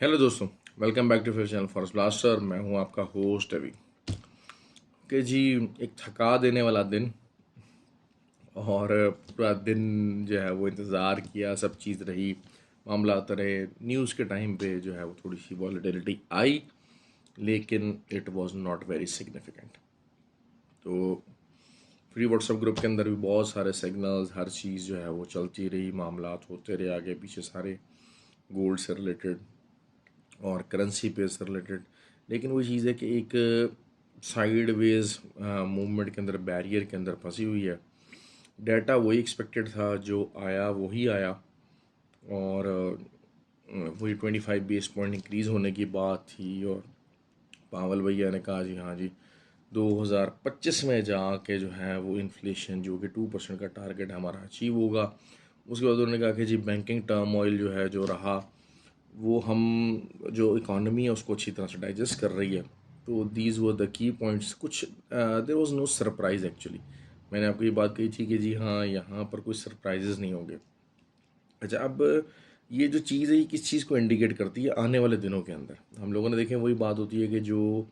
Hello दोस्तों, welcome back to फिर channel forest blaster. मैं हूं आपका होस्ट अभी कि जी। एक थका देने वाला दिन और पूरा दिन जो है वो इंतज़ार किया, सब चीज़ रही, मामला रहे। न्यूज़ के टाइम पे जो है वो थोड़ी सी वॉलेटिलिटी आई, लेकिन it was not very significant. तो फ्री व्हाट्सएप ग्रुप के अंदर भी बहुत सारे सिग्नल्स, हर चीज़ जो है वो चलती रही, मामलात होते रहे आगे पीछे सारे, गोल्ड से रिलेटेड और करेंसी पे से रिलेटेड। लेकिन वो चीज़ है कि एक साइडवेज मूवमेंट के अंदर, बैरियर के अंदर फंसी हुई है। डाटा वही एक्सपेक्टेड था, जो आया वही आया। और वही 25 बेस पॉइंट इंक्रीज़ होने की बात थी। और पावल भैया ने कहा जी हाँ जी, 2025 में जाके जो है वो इन्फ्लेशन जो कि 2% का टारगेट हमारा अचीव होगा। उसके बाद उन्होंने कहा कि जी बैंकिंग टर्मोइल जो है, जो रहा, वो हम जो इकॉनमी है उसको अच्छी तरह से डाइजेस्ट कर रही है। तो these were the key points. कुछ there was no surprise actually. मैंने आपको ये बात कही थी कि जी हाँ, यहाँ पर कोई सरप्राइजेस नहीं होंगे। अच्छा, अब ये जो चीज़ है, ये किस चीज़ को इंडिकेट करती है? आने वाले दिनों के अंदर हम लोगों ने देखें, वही बात होती है कि जो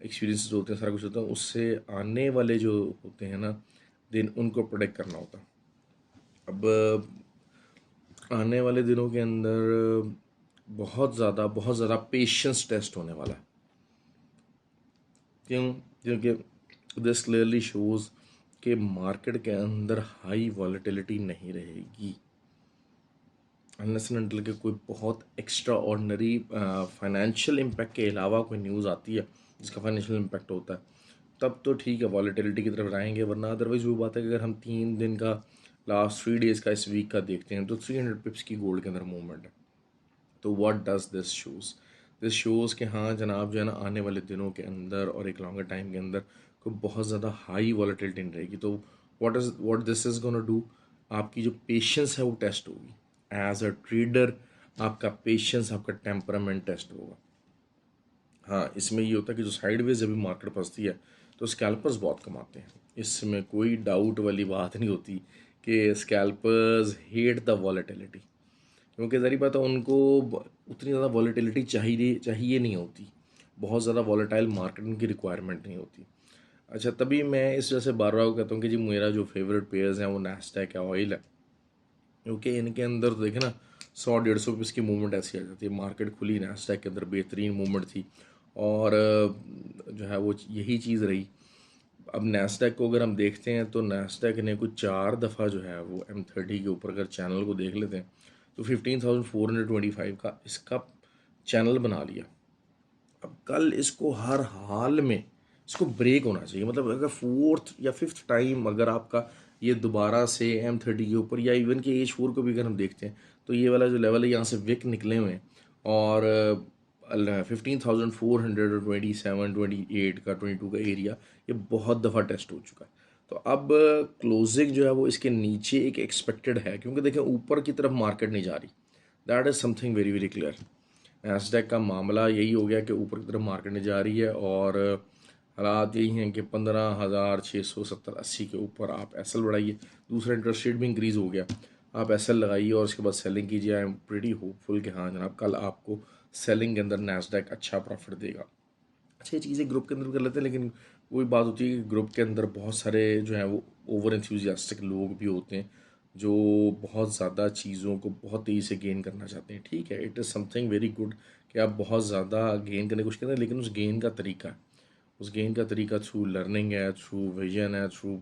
एक्सपीरियंसेस होते हैं, सारा कुछ होता है, उससे आने वाले जो होते हैं ना दिन, उनको प्रोटेक्ट करना होता है। अब आने वाले दिनों के अंदर बहुत ज़्यादा पेशेंस टेस्ट होने वाला है। क्यों? क्योंकि दिस क्लियरली शोज़ कि मार्केट के अंदर हाई वॉलेटिलिटी नहीं रहेगी अनलेस एंड अनटिल के कोई बहुत एक्स्ट्रा ऑर्डनरी फाइनेंशियल इम्पैक्ट के अलावा कोई न्यूज़ आती है जिसका फाइनेंशियल इम्पैक्ट होता है। तब तो ठीक है, वॉलेटिलिटी की तरफ जाएंगे, वरना अदरवाइज वो बात है कि अगर हम 3 दिन का, लास्ट 3 डेज़ का, इस वीक का देखते हैं, तो 300 पिप्स की गोल्ड के अंदर मूवमेंट है। तो what does this shows? This shows कि हाँ जनाब, जो है ना, आने वाले दिनों के अंदर और एक लॉन्गर टाइम के अंदर कोई बहुत ज़्यादा हाई वॉलेटिलिटी नहीं रहेगी। तो what this is gonna do, आपकी जो पेशेंस है वो टेस्ट होगी। एज अ ट्रेडर आपका पेशेंस, आपका टेम्परामेंट टेस्ट होगा। हाँ, इसमें ये होता है कि जो साइडवेज जब भी मार्केट फंसती है तो स्कैल्पर्स बहुत कमाते हैं। इसमें कोई डाउट वाली बात नहीं होती कि स्कैल्पर्स हेट द वॉलेटिलिटी। क्योंकि ज़ाहिर बात है, उनको उतनी ज़्यादा वॉलेटिलिटी चाहिए चाहिए नहीं होती। बहुत ज़्यादा वॉलेटाइल मार्केट उनकी रिक्वायरमेंट नहीं होती। अच्छा, तभी मैं इस वजह से बार बार कहता हूँ कि जी मेरा जो फेवरेट पेयर्स हैं वो नैस्डैक है, ऑयल है। क्योंकि इनके अंदर तो देखें ना, 100-150 रुपीज़ की मूवमेंट ऐसी आ जाती है। मार्केट खुली, नैस्डैक के अंदर बेहतरीन मूवमेंट थी। और जो है वो यही चीज़ रही। अब नैस्डैक को अगर हम देखते हैं तो नैस्डैक ने कुछ 4 दफ़ा जो है वो M30 के ऊपर, अगर चैनल को देख लेते हैं, तो 15,425 का इसका चैनल बना लिया। अब कल इसको हर हाल में इसको ब्रेक होना चाहिए। मतलब अगर फोर्थ या फिफ्थ टाइम अगर आपका ये दोबारा से M30 के ऊपर, या इवन के H4 को भी अगर हम देखते हैं, तो ये वाला जो लेवल है, यहाँ से विक निकले हुए हैं। और 15,427, 28 का, 22 का एरिया, ये बहुत दफ़ा टेस्ट हो चुका है। तो अब क्लोजिंग जो है वो इसके नीचे एक एक्सपेक्टेड है, क्योंकि देखें ऊपर की तरफ मार्केट नहीं जा रही। That is something very very clear. Nasdaq का मामला यही हो गया कि ऊपर की तरफ मार्केट में जा रही है, और हालात यही हैं कि 15,670-80 के ऊपर आप एस एल बढ़ाइए। दूसरा, इंटरेस्ट रेट भी इंक्रीज़ हो गया, आप एस एल लगाइए और उसके बाद सेलिंग कीजिए। आई एम प्रीटी होपफुल कि हाँ जनाब, कल आपको सेलिंग के अंदर नैस्डैक अच्छा प्रॉफिट देगा। अच्छी चीज़ें ग्रुप के अंदर कर लेते हैं, लेकिन वही बात होती है कि ग्रुप के अंदर बहुत सारे जो हैं वो ओवर एंथुजियास्टिक लोग भी होते हैं, जो बहुत ज़्यादा चीज़ों को बहुत तेज़ी से गेन करना चाहते हैं। ठीक है, it is something very good कि आप बहुत ज़्यादा गेन करने की कोशिश करें, लेकिन उस गेन का तरीका, उस गेन का तरीका थ्रू लर्निंग है, थ्रू विजन है, थ्रू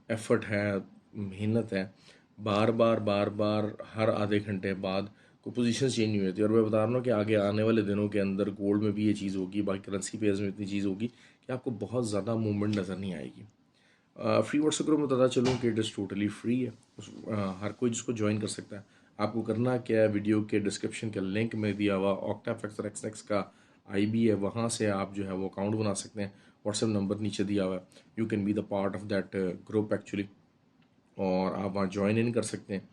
एफर्ट है, मेहनत है। बार बार बार बार हर आधे घंटे बाद कोई पोजीशन चेंज नहीं होती। और मैं बता रहा हूँ कि आगे आने वाले दिनों के अंदर गोल्ड में भी ये चीज़ होगी, बाकी करेंसी पेयर्स में इतनी चीज़ होगी कि आपको बहुत ज़्यादा मूवमेंट नज़र नहीं आएगी। फ्री व्हाट्सएप ग्रुप में बताता चलूँ कि इट इज़ टोटली फ्री है। हर कोई जिसको ज्वाइन कर सकता है। आपको करना क्या है, वीडियो के डिस्क्रिप्शन के लिंक में दिया हुआ ऑक्टाफैक्टर एक्सएक्स का आईबी है, वहाँ से आप जो है वो अकाउंट बना सकते हैं। व्हाट्सएप नंबर नीचे दिया हुआ है, you can be the part of that group actually, और आप वहाँ ज्वाइन इन कर सकते हैं।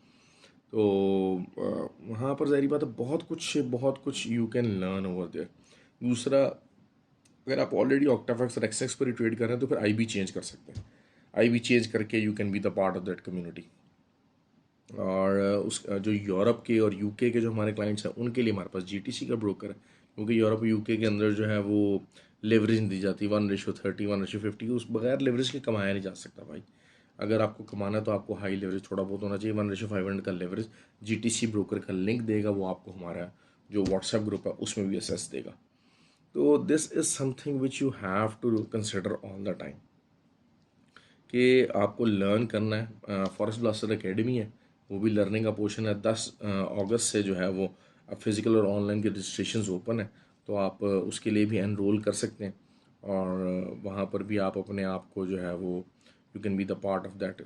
तो वहाँ पर ज़ाहिर बात है, बहुत कुछ you can learn over there. दूसरा, अगर आप ऑलरेडी ऑक्टाफैक्स और एक्सएक्स पर ही ट्रेड कर रहे हैं तो फिर आईबी चेंज कर सकते हैं। आईबी चेंज करके you can be the part of that community. और उस जो यूरोप के और यूके के जो हमारे क्लाइंट्स हैं उनके लिए हमारे पास जीटीसी का ब्रोकर है, क्योंकि यूरोप और यूके के अंदर जो है वो लेवरेज दी जाती है 1:30 1:50, उस बगैर लेवरेज के कमाया नहीं जा सकता भाई। अगर आपको कमाना है तो आपको हाई लेवरेज थोड़ा बहुत होना चाहिए। 1:500 का लेवरेज जीटीसी ब्रोकर का लिंक देगा, वो आपको हमारा जो व्हाट्सएप ग्रुप है उसमें भी एसेस देगा। तो this is something which you have to consider all the time कि आपको लर्न करना है। फॉरेस्ट ब्लास्टर एकेडमी है, वो भी लर्निंग का पोर्शन है। 10 अगस्त से जो है वो अब फिज़िकल और ऑनलाइन के रजिस्ट्रेशन ओपन है, तो आप उसके लिए भी एनरोल कर सकते हैं। और वहाँ पर भी आप अपने आप को जो है वो you can be the part of that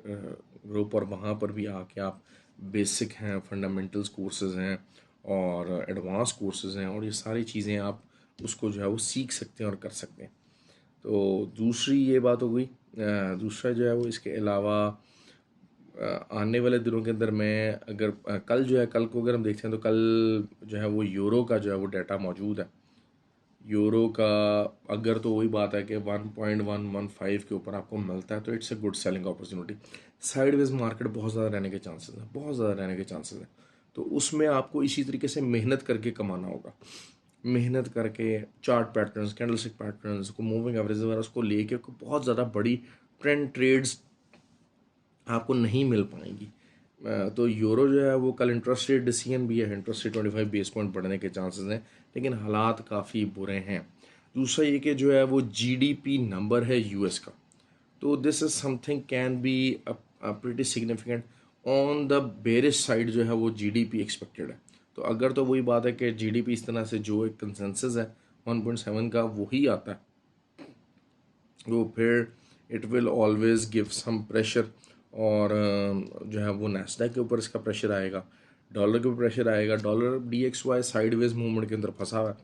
group, और वहाँ पर भी आके आप बेसिक हैं, फंडामेंटल्स कोर्सेज हैं और एडवांस कोर्सेज हैं, और ये सारी चीज़ें आप उसको जो है वो सीख सकते हैं और कर सकते हैं। तो दूसरी ये बात हो गई। दूसरा जो है वो इसके अलावा आने वाले दिनों के अंदर मैं अगर कल जो है, कल को अगर हम देखते हैं तो कल जो है वो यूरो का जो है वो डाटा मौजूद है। यूरो का अगर तो वही बात है कि 1.115 के ऊपर आपको मिलता है तो it's a good selling opportunity. Sideways market बहुत ज़्यादा रहने के चांसेस हैं, बहुत ज़्यादा रहने के चांसेस हैं। तो उसमें आपको इसी तरीके से मेहनत करके कमाना होगा। मेहनत करके चार्ट पैटर्न्स, कैंडलस्टिक पैटर्न्स को, मूविंग एवरेज वगैरह उसको लेके बहुत ज़्यादा बड़ी ट्रेंड ट्रेड्स आपको नहीं मिल पाएंगी। तो यूरो जो है वो कल इंटरेस्ट रेट डिसीजन भी है, इंटरेस्ट रेट 25 बेस पॉइंट बढ़ने के चांसेस हैं, लेकिन हालात काफ़ी बुरे हैं। दूसरा ये कि जो है वो जीडीपी नंबर है यूएस का, तो this is something can be pretty significant on the bearish side. जो है वो जीडीपी एक्सपेक्टेड है, तो अगर तो वही बात है कि जीडीपी इस तरह से जो एक कंसेंसस है 1.7 का वही आता है, वो फिर it will always give some pressure. और जो है वो नैस्डैक के ऊपर इसका प्रेशर आएगा, डॉलर के ऊपर प्रेशर आएगा। डॉलर DXY साइडवेज मूवमेंट के अंदर फंसा हुआ है,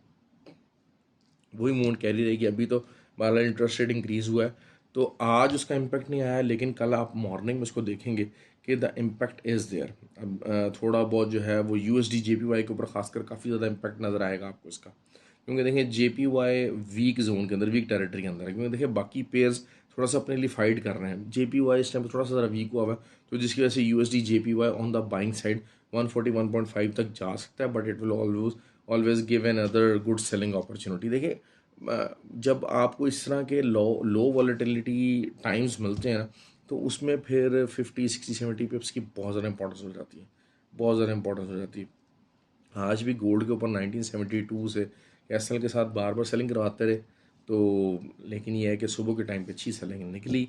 वही मूवमेंट कैरी रहेगी। अभी तो बारह इंटरेस्ट रेट इंक्रीज हुआ है, तो आज उसका इम्पैक्ट नहीं आया, लेकिन कल आप मॉर्निंग में उसको देखेंगे कि द इम्पैक्ट इज़ देयर। अब थोड़ा बहुत जो है वो USD JPY के ऊपर खासकर काफ़ी ज़्यादा इम्पैक्ट नज़र आएगा आपको इसका, क्योंकि देखिए JPY वीक जोन के अंदर, वीक टेरिटरी के अंदर है, क्योंकि देखिए बाकी पेयर्स थोड़ा सा अपने लिए फाइट कर रहे हैं। JPY इस टाइम पर थोड़ा सा ज़रा वीक हुआ है, तो जिसकी वजह से USD JPY on the buying side 141.5 तक जा सकता है, but it will always always give an other good selling opportunity. देखिए जब आपको इस तरह के लो लो वॉलेटिलिटी टाइम्स मिलते हैं तो उसमें फिर 50 60 70 पिप्स की बहुत ज़्यादा इंपॉर्टेंस हो जाती है, बहुत ज़्यादा इंपॉर्टेंस हो जाती है। आज भी गोल्ड के ऊपर 1972 से कैसल के साथ बार बार सेलिंग करवाते रहे, तो लेकिन ये है कि सुबह के टाइम पे अच्छी सेलिंग निकली,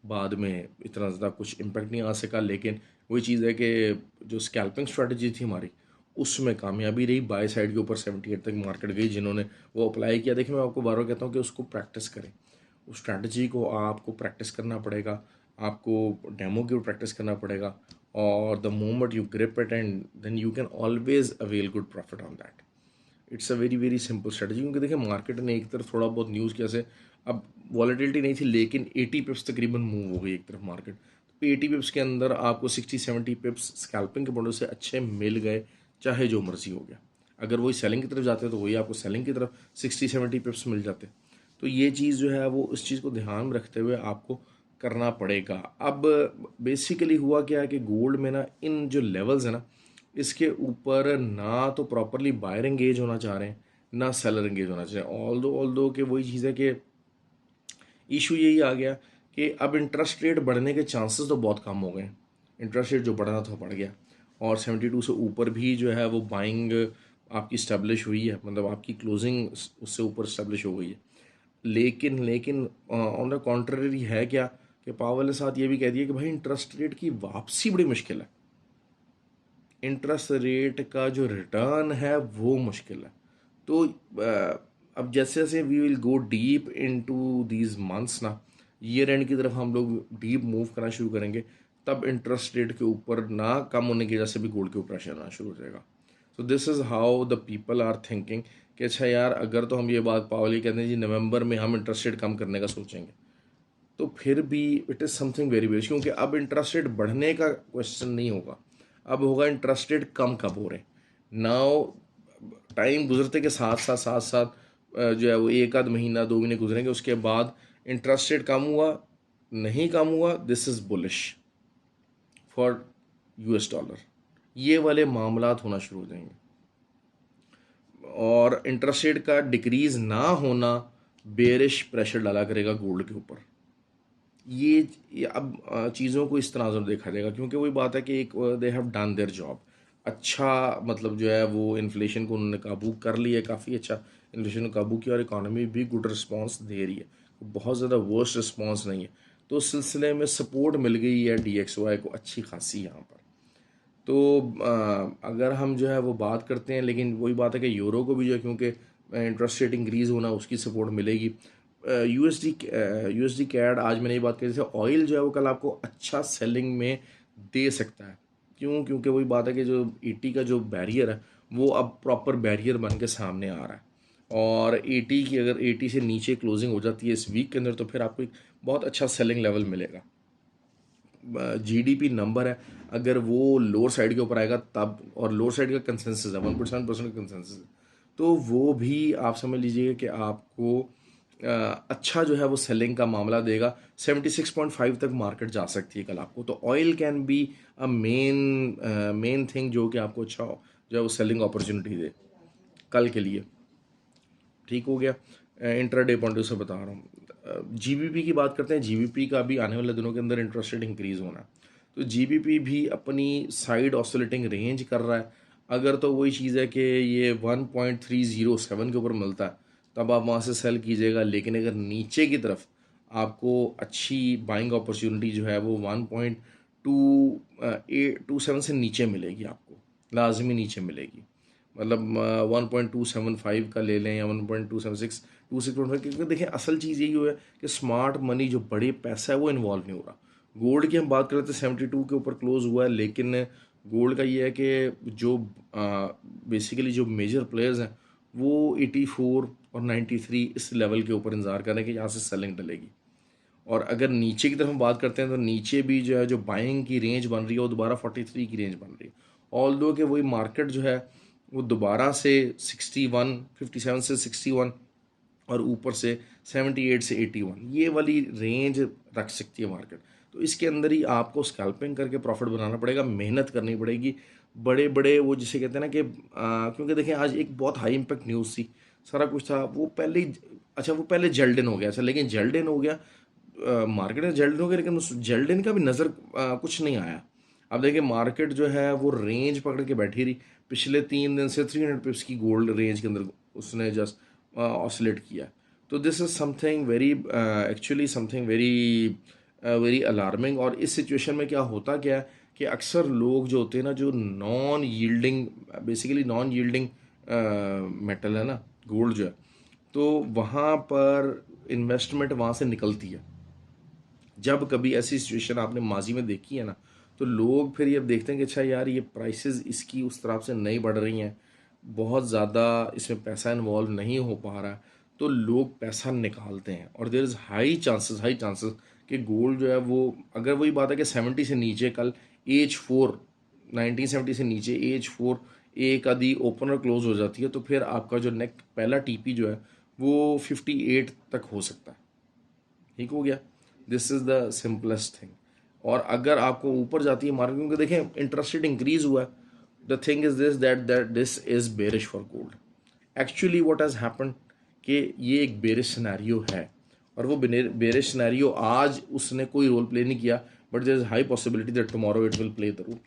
बाद में इतना ज़्यादा कुछ इम्पेक्ट नहीं आ सका। लेकिन वही चीज़ है कि जो स्कैल्पिंग स्ट्रेटजी थी हमारी, उसमें कामयाबी रही। बाय साइड के ऊपर 78 तक मार्केट गई, जिन्होंने वो अप्लाई किया। देखिए मैं आपको बार बार कहता हूँ कि उसको प्रैक्टिस करें, उस स्ट्रैटेजी को आपको प्रैक्टिस करना पड़ेगा, आपको डेमो के ऊपर प्रैक्टिस करना पड़ेगा। और the moment you grip it and then you can always avail good profit on that. It's a very very simple strategy, क्योंकि देखिए मार्केट ने एक तरफ थोड़ा बहुत न्यूज़ कैसे, अब वॉलेटिलिटी नहीं थी लेकिन 80 पिप्स तकरीबन मूव हो गई एक तरफ मार्केट, तो 80 पिप्स के अंदर आपको 60 70 पिप्स स्कैल्पिंग के पॉइंट से अच्छे मिल गए, चाहे जो मर्जी हो गया। अगर वही सेलिंग की तरफ जाते तो वही आपको सेलिंग की तरफ 60 70 पिप्स मिल जाते। तो ये चीज़ जो है वो इस चीज़ को ध्यान में रखते हुए आपको करना पड़ेगा। अब बेसिकली हुआ क्या है कि गोल्ड में ना इन जो लेवल्स है ना, इसके ऊपर ना तो प्रॉपरली बायर एंगेज होना चाह रहे हैं, ना सेलर एंगेज होना चाह रहे हैं। ऑल दो कि वही चीज़ है कि इशू यही आ गया कि अब इंटरेस्ट रेट बढ़ने के चांसेस तो बहुत कम हो गए हैं। इंटरेस्ट रेट जो बढ़ना था बढ़ गया, और 72 से ऊपर भी जो है वो बाइंग आपकी स्टैब्लिश हुई है, मतलब आपकी क्लोजिंग उससे ऊपर स्टैब्लिश हो गई है। लेकिन ऑन द कॉन्ट्ररी है क्या कि पावल ने साथ ये भी कह दिया कि भाई इंटरेस्ट रेट की वापसी बड़ी मुश्किल है, इंटरेस्ट रेट का जो रिटर्न है वो मुश्किल है। तो अब जैसे जैसे we will go deep into these months ना, ईयर एंड की तरफ हम लोग डीप मूव करना शुरू करेंगे, तब इंटरेस्ट रेट के ऊपर ना कम होने की वजह से भी गोल्ड के ऊपर प्रेशर आना शुरू हो जाएगा। So this is how the people are thinking कि अच्छा यार, अगर तो हम ये बात पावल ही कहते हैं जी नवंबर में हम इंटरेस्ट रेट कम करने का सोचेंगे, तो फिर भी it is something very very, क्योंकि अब इंटरेस्ट रेट बढ़ने का क्वेश्चन नहीं होगा, अब होगा इंटरेस्ट रेट कम कब हो रहे। नाउ टाइम गुजरते के साथ साथ जो है वो एक आध महीना 2 महीने गुजरेंगे, उसके बाद इंटरेस्ट रेट कम हुआ नहीं कम हुआ, this is bullish for US dollar, ये वाले मामलात होना शुरू हो जाएंगे। और इंटरेस्ट रेट का डिक्रीज़ ना होना बेरिश प्रेशर डाला करेगा गोल्ड के ऊपर। ये अब चीज़ों को इस तरह से देखा जाएगा, क्योंकि वही बात है कि एक they have done their job. अच्छा मतलब जो है वो इन्फ्लेशन को उन्होंने काबू कर लिया, काफ़ी अच्छा इन्फ्लेशन को काबू किया, और इकॉनमी भी गुड रिस्पांस दे रही है, बहुत ज़्यादा वर्स्ट रिस्पांस नहीं है। तो उस सिलसिले में सपोर्ट मिल गई है DXY को अच्छी खासी यहाँ पर। तो अगर हम जो है वो बात करते हैं, लेकिन वही बात है कि यूरो को भी जो है, क्योंकि इंटरेस्ट रेट इंक्रीज़ होना, उसकी सपोर्ट मिलेगी। यूएसडी कैड, आज मैंने ये बात कही थी, ऑयल जो है वो कल आपको अच्छा सेलिंग में दे सकता है। क्यों? क्योंकि वही बात है कि जो 80 का जो बैरियर है वो अब प्रॉपर बैरियर बन के सामने आ रहा है, और 80 की अगर 80 से नीचे क्लोजिंग हो जाती है इस वीक के अंदर, तो फिर आपको एक बहुत अच्छा सेलिंग लेवल मिलेगा। जीडीपी नंबर है, अगर वो लोअर साइड के ऊपर आएगा तब, और लोअर साइड का कंसेंसस है 1.7% का कंसेंसस है, तो वो भी आप समझ लीजिए कि आपको अच्छा जो है वो सेलिंग का मामला देगा। 76.5 तक मार्केट जा सकती है कल आपको। तो oil can be a main thing जो कि आपको अच्छा जो है वो सेलिंग अपॉर्चुनिटी दे कल के लिए। ठीक हो गया। इंट्राडे पॉइंट से बता रहा हूँ। जीबीपी की बात करते हैं। जीबीपी का भी आने वाले दिनों के अंदर इंटरेस्ट रेट इंक्रीज़ होना है, तो जीबीपी भी अपनी साइड ऑसिलेटिंग रेंज कर रहा है। अगर तो वही चीज़ है कि ये 1.307 के ऊपर मिलता है तब आप वहाँ से सेल कीजिएगा, लेकिन अगर नीचे की तरफ आपको अच्छी बाइंग अपॉर्चुनिटी जो है वो 1.227 से नीचे मिलेगी, आपको लाजमी नीचे मिलेगी। मतलब 1.275 का ले लें या 1.276, 26.5, क्योंकि देखिए असल चीज़ यही है कि स्मार्ट मनी जो बड़े पैसा है वो इन्वॉल्व नहीं हो रहा। गोल्ड की हम बात करते हैं 72 के ऊपर क्लोज हुआ है, लेकिन गोल्ड का ये है कि जो बेसिकली जो मेजर प्लेयर्स हैं वो 84 और 93 इस लेवल के ऊपर इंतजार कर रहे हैं कि यहाँ से सेलिंग डलेगी। और अगर नीचे की तरफ हम बात करते हैं तो नीचे भी जो है जो बाइंग की रेंज बन रही है वो दोबारा 43 की रेंज बन रही है। ऑल दो कि वही मार्केट जो है वो दोबारा से 61, 57 से 61 और ऊपर से 78 से 81, ये वाली रेंज रख सकती है मार्केट। तो इसके अंदर ही आपको स्कैल्पिंग करके प्रॉफिट बनाना पड़ेगा, मेहनत करनी पड़ेगी। बड़े बड़े वो जिसे कहते हैं ना कि क्योंकि देखिए आज एक बहुत हाई इम्पैक्ट न्यूज़ थी, सारा कुछ था वो पहले ही, अच्छा वो पहले जेल्ड इन हो गया, अच्छा लेकिन जेल्ड इन हो गया, मार्केट में जेल्ड इन हो गया, लेकिन उस जेल्ड इन का भी नज़र कुछ नहीं आया। अब देखिए मार्केट जो है वो रेंज पकड़ के बैठी रही, पिछले 3 दिन से 300 पिप्स की गोल्ड रेंज के अंदर उसने जस्ट ऑसिलेट किया। तो this is something very actually something very very alarming. और इस सिचुएशन में क्या होता क्या है कि अक्सर लोग जो होते हैं ना, जो non yielding, basically non yielding metal है ना गोल्ड जो है, तो वहाँ पर इन्वेस्टमेंट वहाँ से निकलती है। जब कभी ऐसी सिचुएशन आपने माजी में देखी है ना, तो लोग फिर ये देखते हैं कि अच्छा यार ये प्राइसेस इसकी उस तरफ से नहीं बढ़ रही हैं, बहुत ज़्यादा इसमें पैसा इन्वॉल्व नहीं हो पा रहा है, तो लोग पैसा निकालते हैं। और देयर इज़ हाई चांसेस कि गोल्ड जो है वो, अगर वही बात है कि 70 से नीचे कल एज 4, 1970 से नीचे एज 4 एक आधी ओपनर क्लोज हो जाती है, तो फिर आपका जो नेक्स्ट पहला टीपी जो है वो 58 तक हो सकता है। ठीक हो गया। This is the simplest thing. और अगर आपको ऊपर जाती है मार्केट, क्योंकि देखें इंटरेस्ट रेट इंक्रीज हुआ है, the thing is this that this is bearish for gold. Actually what has happen कि ये एक बेरिश सिनेरियो है, और वो बेरिश सिनेरियो आज उसने कोई रोल प्ले नहीं किया, but there is high possibility that tomorrow it will play the role.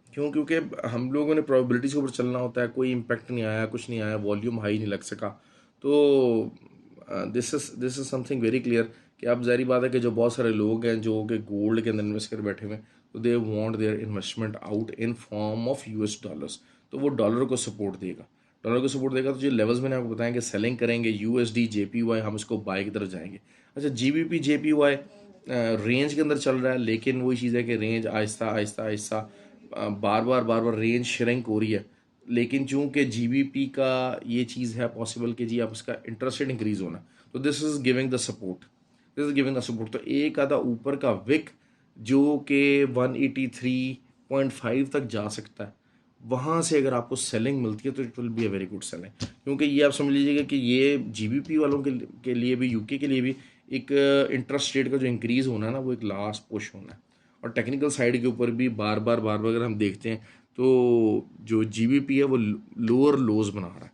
क्यों? क्योंकि हम लोगों ने प्रोबेबिलिटीज़ के ऊपर चलना होता है, कोई इम्पैक्ट नहीं आया, कुछ नहीं आया, वॉल्यूम हाई नहीं लग सका। तो this is something very clear कि अब ज़ाहिर बात है कि जो बहुत सारे लोग हैं जो कि गोल्ड के अंदर इन्वेस्ट कर बैठे हुए हैं, तो they want their investment out in form of US dollars. तो वो डॉलर को सपोर्ट देगा, डॉलर को सपोर्ट देगा। तो जो लेवल्स मैंने आपको बताया कि सेलिंग करेंगे यूएसडी जेपीवाई, हम इसको बाय की तरफ जाएंगे। अच्छा जीबीपी जेपीवाई रेंज के अंदर चल रहा है, लेकिन वही चीज़ है कि रेंज आहिस्ता आहिस्ता आहिस्ता बार बार रेंज श्रिंक हो रही है। लेकिन चूंकि जीबीपी का ये चीज़ है पॉसिबल कि जी आप इसका इंटरेस्ट रेट इंक्रीज होना, तो this is giving the support, this is giving the support. तो एक आधा ऊपर का विक जो कि 183.5 तक जा सकता है, वहाँ से अगर आपको सेलिंग मिलती है तो it will be a very good selling. क्योंकि ये आप समझ लीजिएगा कि ये जीबीपी वालों के लिए भी, यूके के लिए भी एक इंटरेस्ट रेट का जो इंक्रीज़ होना है ना, वो एक लास्ट पुश होना है। और टेक्निकल साइड के ऊपर भी बार बार अगर हम देखते हैं तो जो जीबीपी है वो लोअर लोज बना रहा है।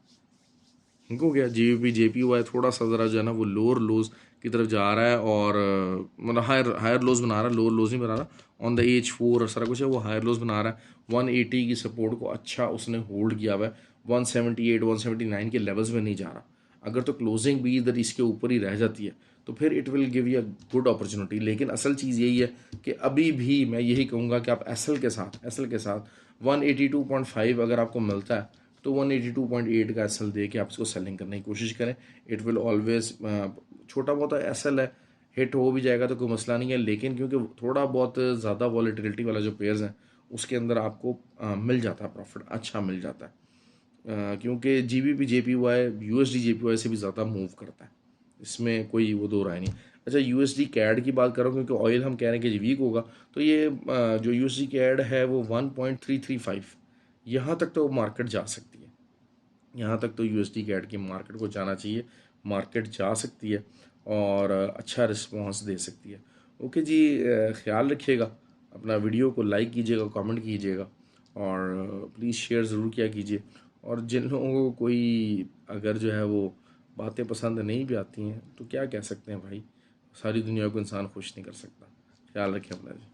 ठीक हो गया, जीबीपी जेपीवाई थोड़ा सा ज़रा जो है ना वो लोअर लोज की तरफ जा रहा है, और मतलब हायर हायर लोज बना रहा है, लोअर लोज नहीं बना रहा। ऑन द H4 सारा कुछ है वो हायर लोज बना रहा है। 180 की सपोर्ट को अच्छा उसने होल्ड किया हुआ है, 178 179 के लेवल्स में नहीं जा रहा। अगर तो क्लोजिंग भी इधर इसके ऊपर ही रह जाती है तो फिर it will give you a good opportunity. लेकिन असल चीज़ यही है कि अभी भी मैं यही कहूँगा कि आप एसएल के साथ 182.5 अगर आपको मिलता है तो 182.8 का एसएल दे के आप इसको सेलिंग करने की कोशिश करें। इट विल ऑलवेज, छोटा बहुत एसएल है, हिट हो भी जाएगा तो कोई मसला नहीं है, लेकिन क्योंकि थोड़ा बहुत ज़्यादा वॉलेटिलिटी वाला जो पेयर्स हैं उसके अंदर आपको मिल जाता है प्रॉफिट, अच्छा मिल जाता है। क्योंकि जीबीपी जेपीवाई यूएसडी जेपीवाई से भी ज़्यादा मूव करता है, इसमें कोई वो दो राय नहीं। अच्छा, यूएसडी कैड की बात करो, क्योंकि ऑयल हम कह रहे हैं कि वीक होगा, तो ये जो यूएसडी कैड है वो 1.335 यहाँ तक तो मार्केट जा सकती है। यहाँ तक तो यूएसडी कैड की मार्केट को जाना चाहिए, मार्केट जा सकती है और अच्छा रिस्पॉन्स दे सकती है। ओके जी, ख्याल रखिएगा अपना, वीडियो को लाइक कीजिएगा, कमेंट कीजिएगा और प्लीज़ शेयर ज़रूर किया कीजिए। और जिन लोगों को कोई अगर जो है वो बातें पसंद नहीं भी आती हैं तो क्या कह सकते हैं भाई, सारी दुनिया को इंसान खुश नहीं कर सकता। ख्याल रखें अपना जी।